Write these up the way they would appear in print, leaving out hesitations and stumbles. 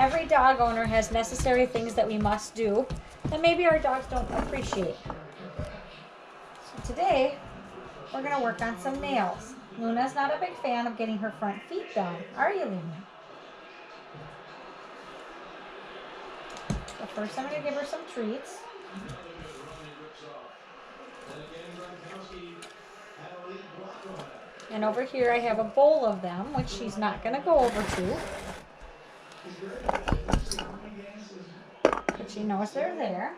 every dog owner has necessary things that we must do that maybe our dogs don't appreciate. So today, we're going to work on some nails. Luna's not a big fan of getting her front feet done. Are you, Luna? So first I'm going to give her some treats. And over here I have a bowl of them, which she's not going to go over to. But she knows they're there.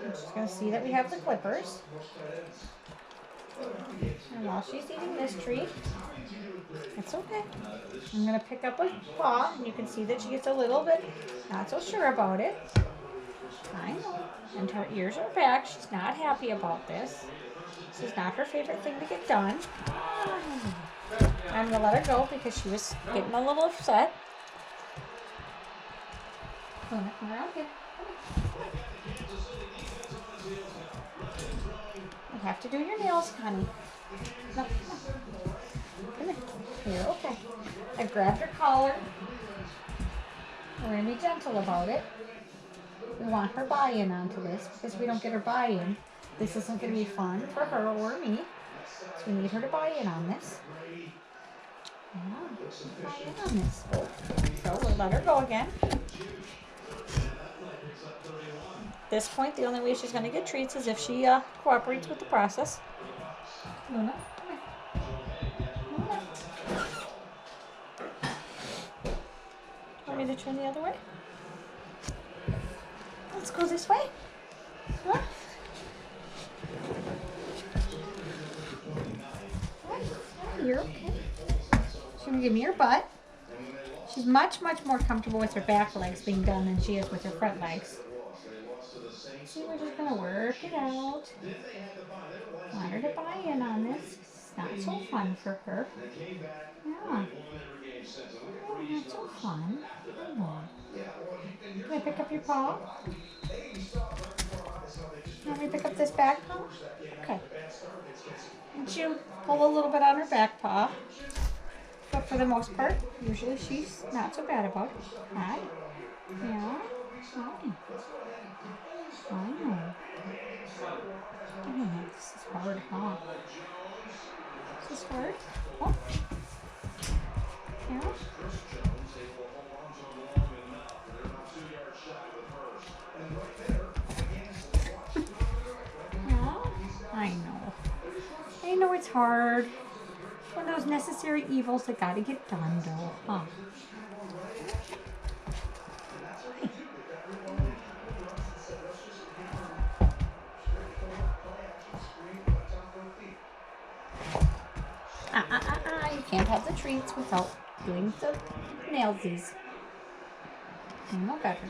And she's going to see that we have the clippers. And while she's eating this treat, it's okay. I'm going to pick up a paw, and you can see that she gets a little bit not so sure about it. I know. And her ears are back. She's not happy about this. This is not her favorite thing to get done. I'm going to let her go because she was getting a little upset. Come around here. You have to do your nails, honey. No, come here. Here, okay. I grabbed her collar. We're going to be gentle about it. We want her buy-in onto this because if we don't get her buy-in, this isn't going to be fun for her or me. So we need her to buy in on this. Yeah, buy in on this. So we'll let her go again. At this point, the only way she's going to get treats is if she cooperates with the process. Luna, come here. Luna. Want me to turn the other way? Let's go this way. Huh? You're okay. She's going to give me her butt. She's much, much more comfortable with her back legs being done than she is with her front legs. See, we're just going to work it out. Want her to buy in on this. It's not so fun for her. Yeah. Oh, not so fun. Can I pick up your paw? Let me pick up this back paw? Okay. And you pull a little bit on her back paw. But for the most part, usually she's not so bad about it. Hi. Yeah. Hi. I know. Oh, this is hard, huh? Is this hard? Oh. Yeah. Yeah. I know. I know it's hard. One of those necessary evils that gotta get done, though, huh? You can't have the treats without doing the nailsies. You know better.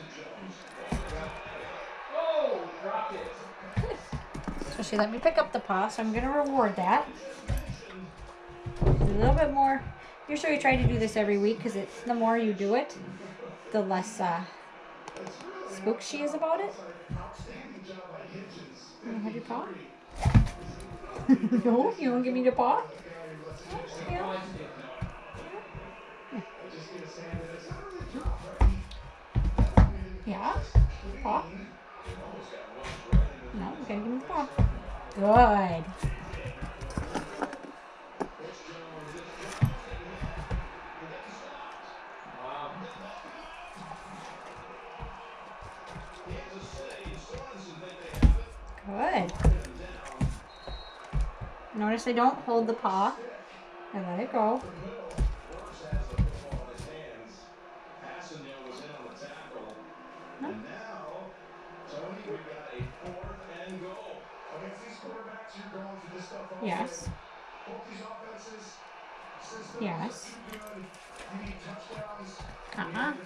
Good. So she let me pick up the paw, so I'm going to reward that. A little bit more. Usually we try to do this every week because the more you do it, the less spooked she is about it. You want to have your paw? No? You won't give me the paw? Yeah. Yeah? Paw? No, you gotta give me the paw. Good. Good. Notice I don't hold the paw. I let it go. No. Yes. Yes.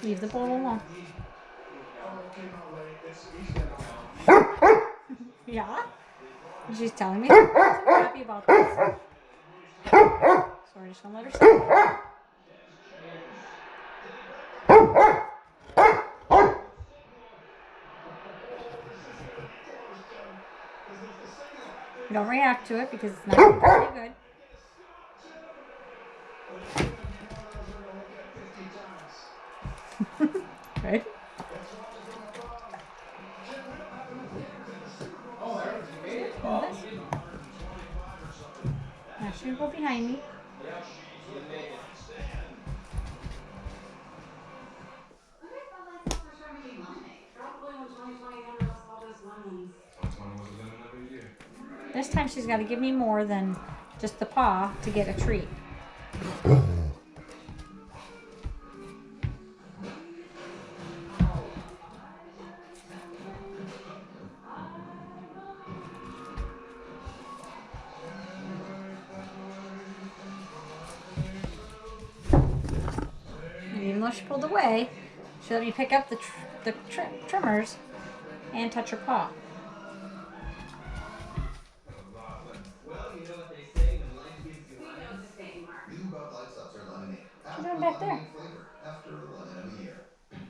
Leave the ball alone. Yeah? She's telling me she's happy about this. So we're just gonna let her sit. Don't react to it because it's not very good. Right? Oh, Eric, you made it? This. Now she's gonna go behind me. Yep, you made it. Probably when 2020 handed us all those lemons. 2020 was a lemon of a year. This time she's got to give me more than just the paw to get a treat. And even though she pulled away, she let me pick up the trimmers and touch her paw. Well, you know what they say when life gives you lemons. We know the same, Mark. New Bud Light Seltzer Lemonade. She's Add doing fruit back there. lemonade flavor after a lemon of a year.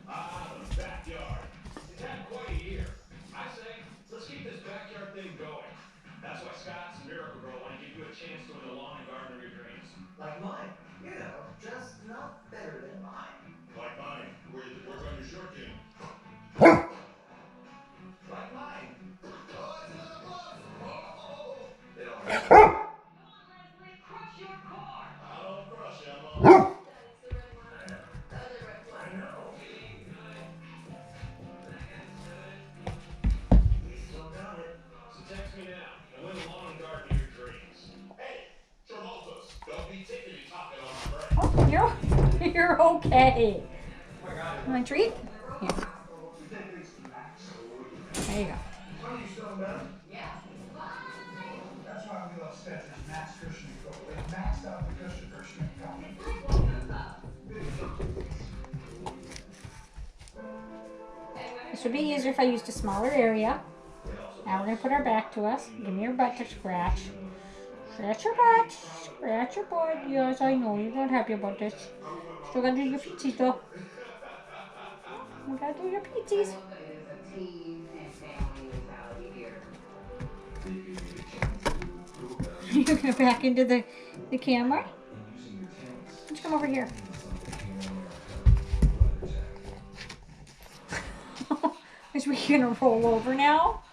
Ah, the backyard. It's had quite a year. I say, let's keep this backyard thing going. That's why Scott's Miracle Grow want to give you a chance to win the lawn and garden of your dreams. Like mine. You know, just not better than mine. Like mine, where you could work on your short game. Like mine. Oh, it's another bluff! Oh! They don't Come on, Leslie, crush your car. I don't crush you, Emma. Dad, it's the red one. The other red one. I know. We still got it. So text me now and win the lawn and garden of your dreams. Hey, Travolta's, don't be tickety talking on my break. Oh, you're okay. Want a treat? Here. There you go. Honey, you still in bed? Yeah. Bye. That's why we love Skechers Max Cushion and Go. They've maxed out the cushion and comfort. It's like walking on clouds. This would be easier if I used a smaller area. Now we're going to put our back to us. Give me your butt to scratch. Scratch your butt. Scratch your butt. Yes, I know. You're not happy about this. Still got to do your peatsies, though. You got to do your peatsies. It is a team and family mentality here. You're going to back into the camera? Why don't you come over here? Is we going to roll over now?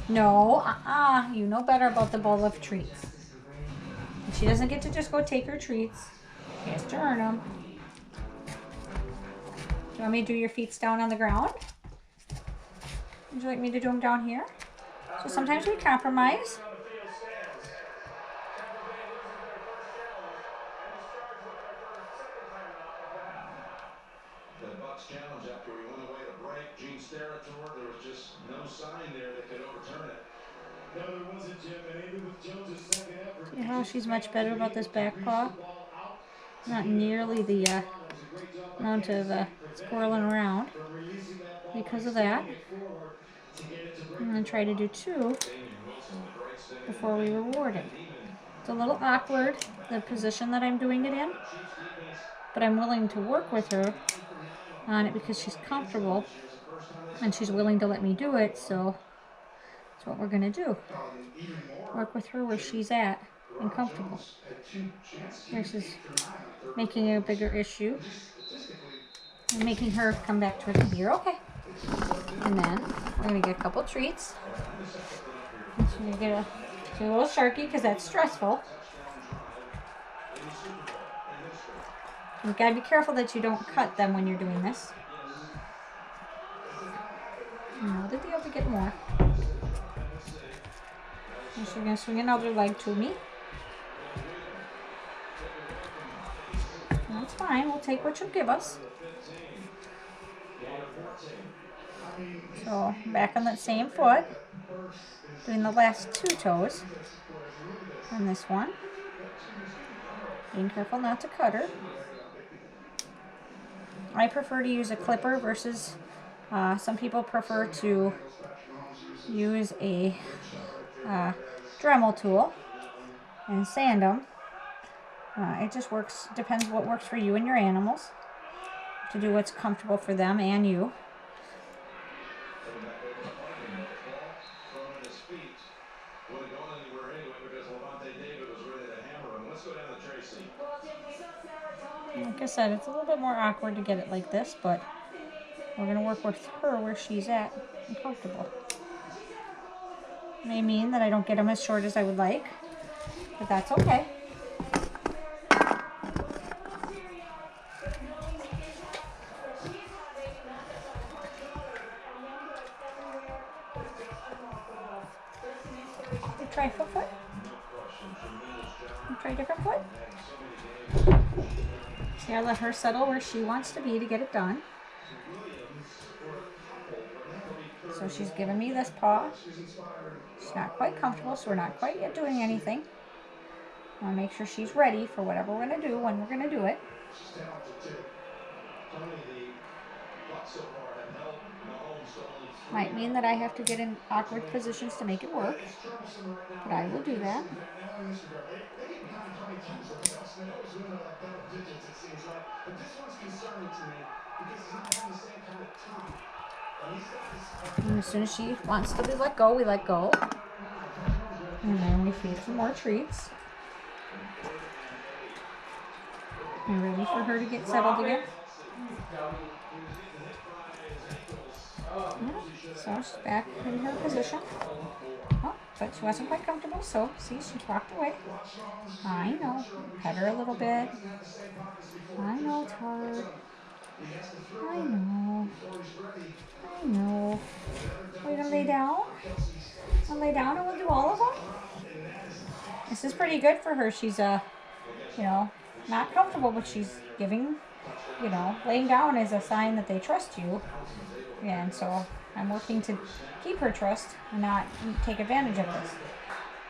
No, you know better about the bowl of treats. And she doesn't get to just go take her treats. She has to earn them. Do you want me to do your feet down on the ground? Would you like me to do them down here? So sometimes we compromise. The Bucks challenge after we went away to break. Gene Steratore, there was just no sign there that could overturn it. No, there wasn't, Jim, and even with Jones' second effort. You know, she's much better about this back paw. Not nearly the amount of squirreling around. Because of that, I'm going to try to do 2 before we reward it. It's a little awkward, the position that I'm doing it in, but I'm willing to work with her on it because she's comfortable and she's willing to let me do it, so that's what we're going to do. Work with her where she's at and comfortable versus making it a bigger issue and making her come back to it. You're okay. And then we're going to get a couple treats. And so you get a little Sharky because that's stressful. You've got to be careful that you don't cut them when you're doing this. You know the deal to get more. And she's going to swing another leg to me. That's fine. We'll take what you give us. So back on that same foot, doing the last 2 toes on this one. Being careful not to cut her. I prefer to use a clipper versus some people prefer to use a Dremel tool and sand them. It just works, depends what works for you and your animals to do what's comfortable for them and you. Like I said, it's a little bit more awkward to get it like this, but we're going to work with her where she's at and comfortable. May mean that I don't get them as short as I would like, but that's okay. Try foot. Try a different foot. See, I let her settle where she wants to be to get it done. So she's giving me this paw. She's not quite comfortable, so we're not quite yet doing anything. I want to make sure she's ready for whatever we're going to do when we're going to do it. Might mean that I have to get in awkward positions to make it work, but I will do that. And as soon as she wants to be let go, we let go. And then we feed some more treats. I'm ready for her to get settled again. Yeah, so she's back in her position. Oh, but she wasn't quite comfortable, so see, she walked away. I know. Pet her a little bit. I know it's hard. I know. I know. Are you gonna lay down? Wanna lay down and we'll do all of them? This is pretty good for her. She's you know, not comfortable, but she's giving, you know, laying down is a sign that they trust you. Yeah, and so I'm working to keep her trust and not take advantage of this.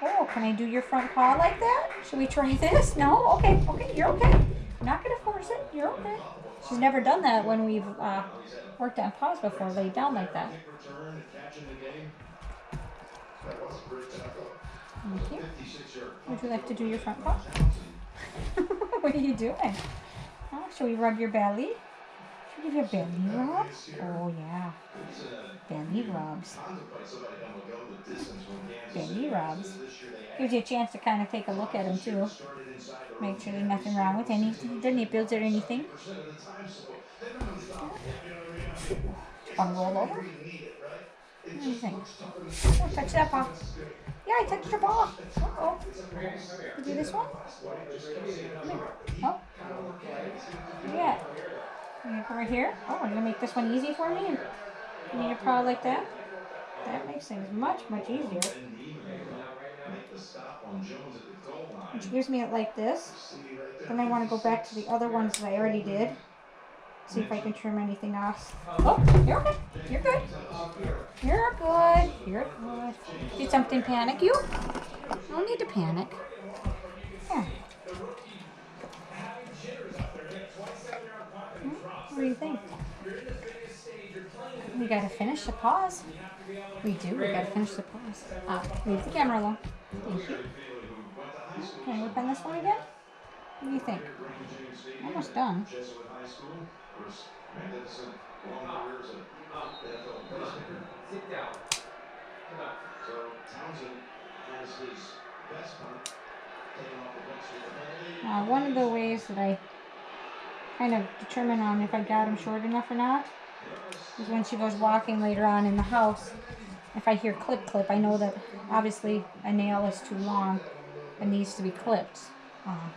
Oh, can I do your front paw like that? Should we try this? No? Okay, you're okay. I'm not gonna force it. You're okay. She's never done that when we've worked on paws before, laid down like that. Thank you. Would you like to do your front paw? What are you doing? Oh, should we rub your belly? Should we give you a belly rub? Oh, yeah. Belly rubs. Belly rubs. Gives you a chance to kind of take a look at them, too. Make sure there's nothing wrong with the nipples or anything. Want to roll over? What do you think? Oh, touch that paw. Yeah, I touched your paw. Uh-oh. You do this one? Come here. Oh. Yeah. You come right here. Oh, you're going to make this one easy for me? You need a paw like that? That makes things much, much easier. And she gives me it like this. Then I want to go back to the other ones that I already did. See if I can trim anything off. Oh, you're okay. You're good. You're good. You're good. Did something panic you? No need to panic. Yeah. What do you think? We gotta finish the paws. We do. We gotta finish the paws. Leave the camera alone. Thank you. Can I work on this one again? What do you think? Almost done. Sit down. Come on. So Townsend has his best punt taken off the books with the penalty. One of the ways that I kind of determine on if I got him short enough or not is when she goes walking later on in the house. If I hear clip, clip, I know that obviously a nail is too long and needs to be clipped.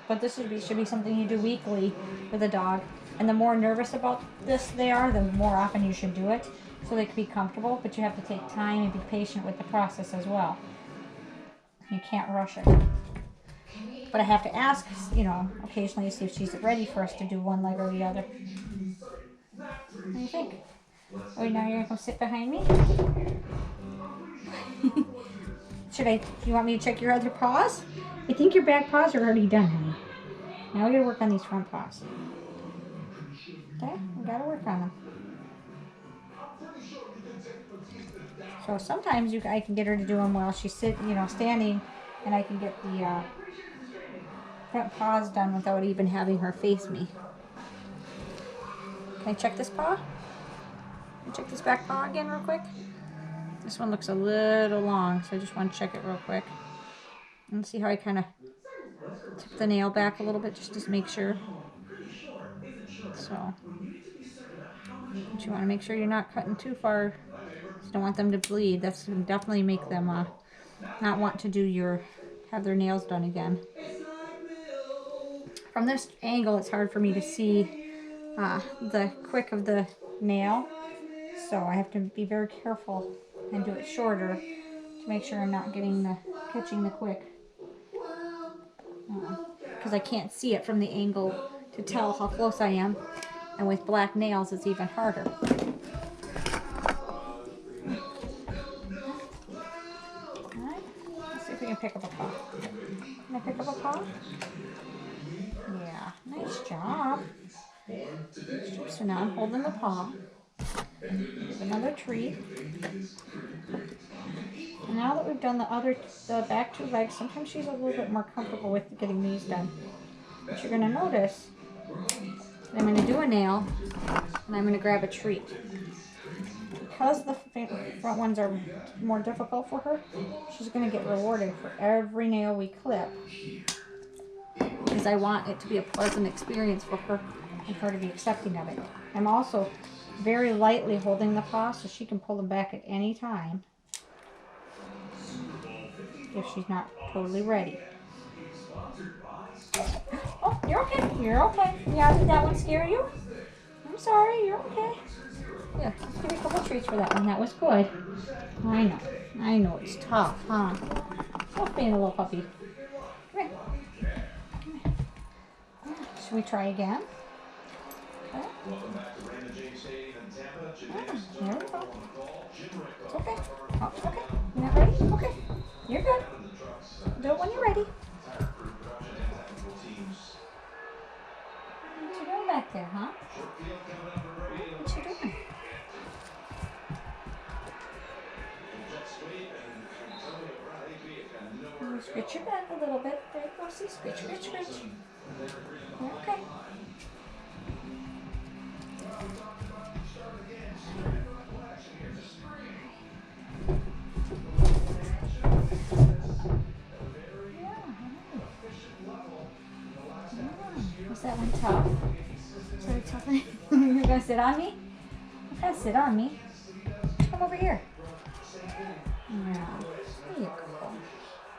But this should be something you do weekly with a dog. And the more nervous about this they are, the more often you should do it so they can be comfortable. But you have to take time and be patient with the process as well. You can't rush it. But I have to ask, you know, occasionally to see if she's ready for us to do one leg or the other. What do you think? Oh, now you're going to come sit behind me? Do you want me to check your other paws? I think your back paws are already done, honey. Now we gotta work on these front paws. Okay, we gotta work on them. So sometimes I can get her to do them while she's standing, and I can get the front paws done without even having her face me. Can I check this paw? Can I check this back paw again real quick? This one looks a little long, so I just want to check it real quick. And see how I kind of tip the nail back a little bit just to make sure. So, but you want to make sure you're not cutting too far. You don't want them to bleed. That's going to definitely make them not want to have their nails done again. From this angle, it's hard for me to see the quick of the nail, so I have to be very careful and do it shorter to make sure I'm not catching the quick, because I can't see it from the angle to tell how close I am, and with black nails it's even harder. Alright, let's see if we can pick up a paw. Can I pick up a paw? Yeah, nice job. So now I'm holding the paw. Give another treat. And now that we've done the back two legs, sometimes she's a little bit more comfortable with getting these done. But you're going to notice that I'm going to do a nail and I'm going to grab a treat. Because the front ones are more difficult for her, she's going to get rewarded for every nail we clip, because I want it to be a pleasant experience for her and her to be accepting of it. I'm also very lightly holding the paw so she can pull them back at any time if she's not totally ready. Oh, you're okay. You're okay. Yeah, did that one scare you? I'm sorry. You're okay. Yeah, let's give you a couple treats for that one. That was good. I know. I know it's tough, huh? Tough being a little puppy. Come here. Come here. Should we try again? Okay. Welcome back to Raymond James Stadium in Tampa. There we go. It's okay. Oh, okay. You're not ready? Okay. You're good. Do it when you're ready. What you doing back there, huh? What you doing? Scratch your back a little bit. There you go. See, scratch, scratch, scratch. You're okay. Was that one tough? Was that a tough one? You're gonna sit on me? You gotta sit on me. Come over here. Yeah. There you go.